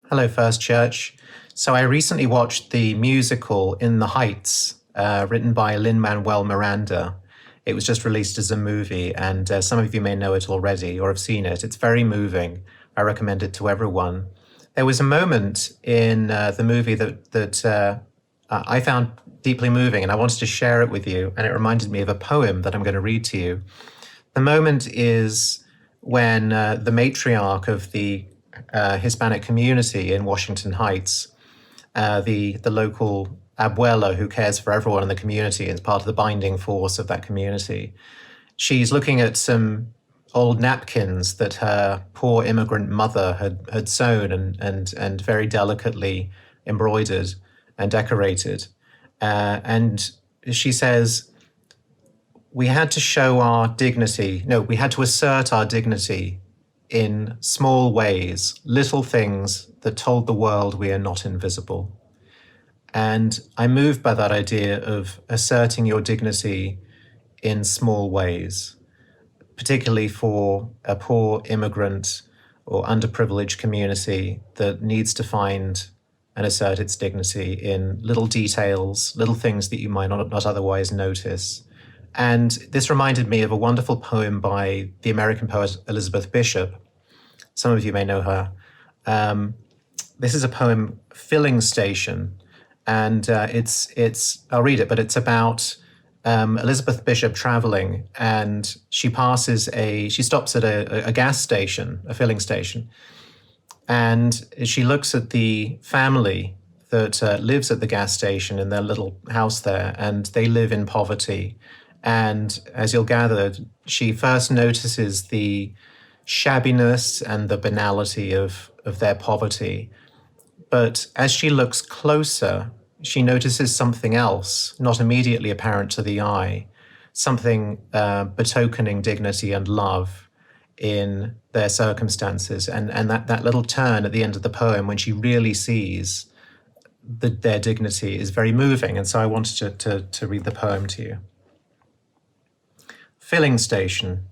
Hello, First Church. So I recently watched the musical In the Heights, written by Lin-Manuel Miranda. It was just released as a movie, and some of you may know it already or have seen it. It's very moving. I recommend it to everyone. There was a moment in the movie that I found deeply moving, and I wanted to share it with you, and it reminded me of a poem that I'm going to read to you. The moment is when the matriarch of the Hispanic community in Washington Heights, the local abuela who cares for everyone in the community and is part of the binding force of that community. She's looking at some old napkins that her poor immigrant mother had sewn and very delicately embroidered and decorated. And she says, we had to assert our dignity in small ways, little things that told the world we are not invisible. And I'm moved by that idea of asserting your dignity in small ways, particularly for a poor immigrant or underprivileged community that needs to find and assert its dignity in little details, little things that you might not otherwise notice. And this reminded me of a wonderful poem by the American poet Elizabeth Bishop. Some of you may know her. This is a poem, Filling Station, and I'll read it, but it's about Elizabeth Bishop traveling, and she stops at a gas station, a filling station, and she looks at the family that lives at the gas station in their little house there, and they live in poverty. And as you'll gather, she first notices the shabbiness and the banality of their poverty. But as she looks closer, she notices something else, not immediately apparent to the eye, something betokening dignity and love in their circumstances. And that little turn at the end of the poem, when she really sees their dignity, is very moving. And so I wanted to read the poem to you. Filling Station.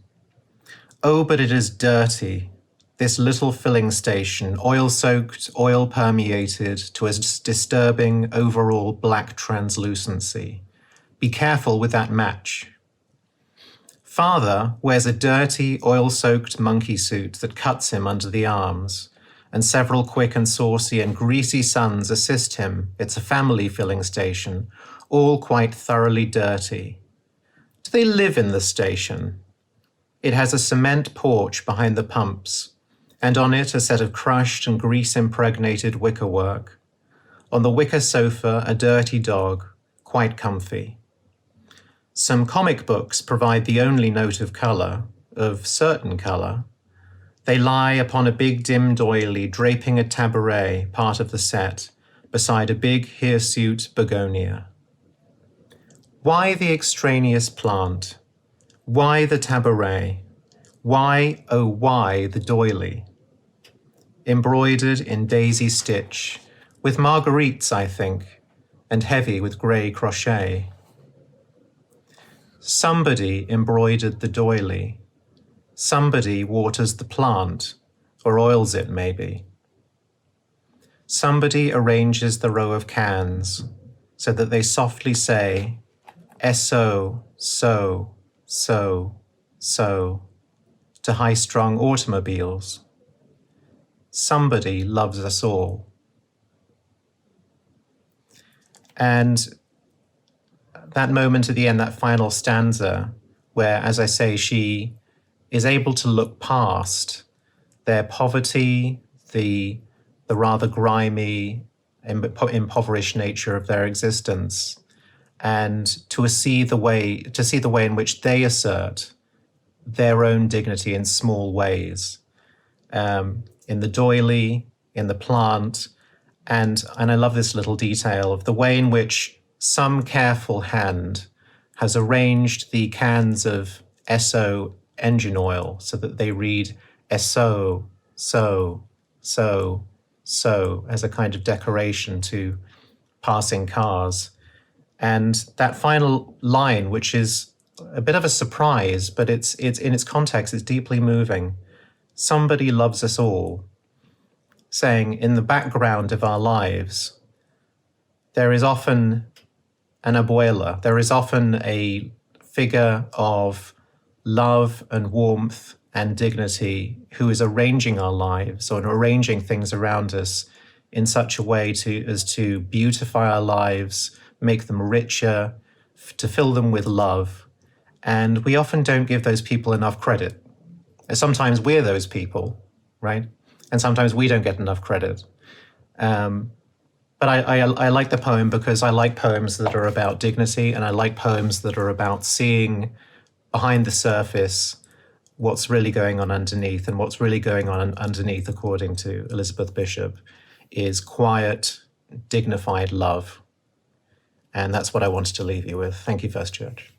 Oh, but it is dirty, this little filling station, oil-soaked, oil-permeated to a disturbing overall black translucency. Be careful with that match. Father wears a dirty, oil-soaked monkey suit that cuts him under the arms, and several quick and saucy and greasy sons assist him. It's a family filling station, all quite thoroughly dirty. Do they live in the station? It has a cement porch behind the pumps, and on it a set of crushed and grease-impregnated wickerwork. On the wicker sofa, a dirty dog, quite comfy. Some comic books provide the only note of colour, of certain colour. They lie upon a big dim doily draping a tabouret, part of the set, beside a big hirsute begonia. Why the extraneous plant? Why the tabouret? Why, oh why, the doily? Embroidered in daisy stitch, with marguerites, I think, and heavy with grey crochet. Somebody embroidered the doily. Somebody waters the plant, or oils it maybe. Somebody arranges the row of cans, so that they softly say, S-O, so, so, so, to high-strung automobiles. Somebody loves us all. And that moment at the end, that final stanza, where, as I say, she is able to look past their poverty, the rather grimy, impoverished nature of their existence, and to see the way in which they assert their own dignity in small ways, in the doily, in the plant, and I love this little detail of the way in which some careful hand has arranged the cans of Esso engine oil so that they read Esso, so, so, so, as a kind of decoration to passing cars. And that final line, which is a bit of a surprise, but it's in its context, it's deeply moving. Somebody loves us all. saying in the background of our lives, there is often an abuela, there is often a figure of love and warmth and dignity who is arranging our lives or arranging things around us in such a way as to beautify our lives, make them richer, to fill them with love. And we often don't give those people enough credit. Sometimes we're those people, right? And sometimes we don't get enough credit. But I like the poem because I like poems that are about dignity, and I like poems that are about seeing behind the surface what's really going on underneath. And what's really going on underneath, according to Elizabeth Bishop, is quiet, dignified love. And that's what I wanted to leave you with. Thank you, First Church.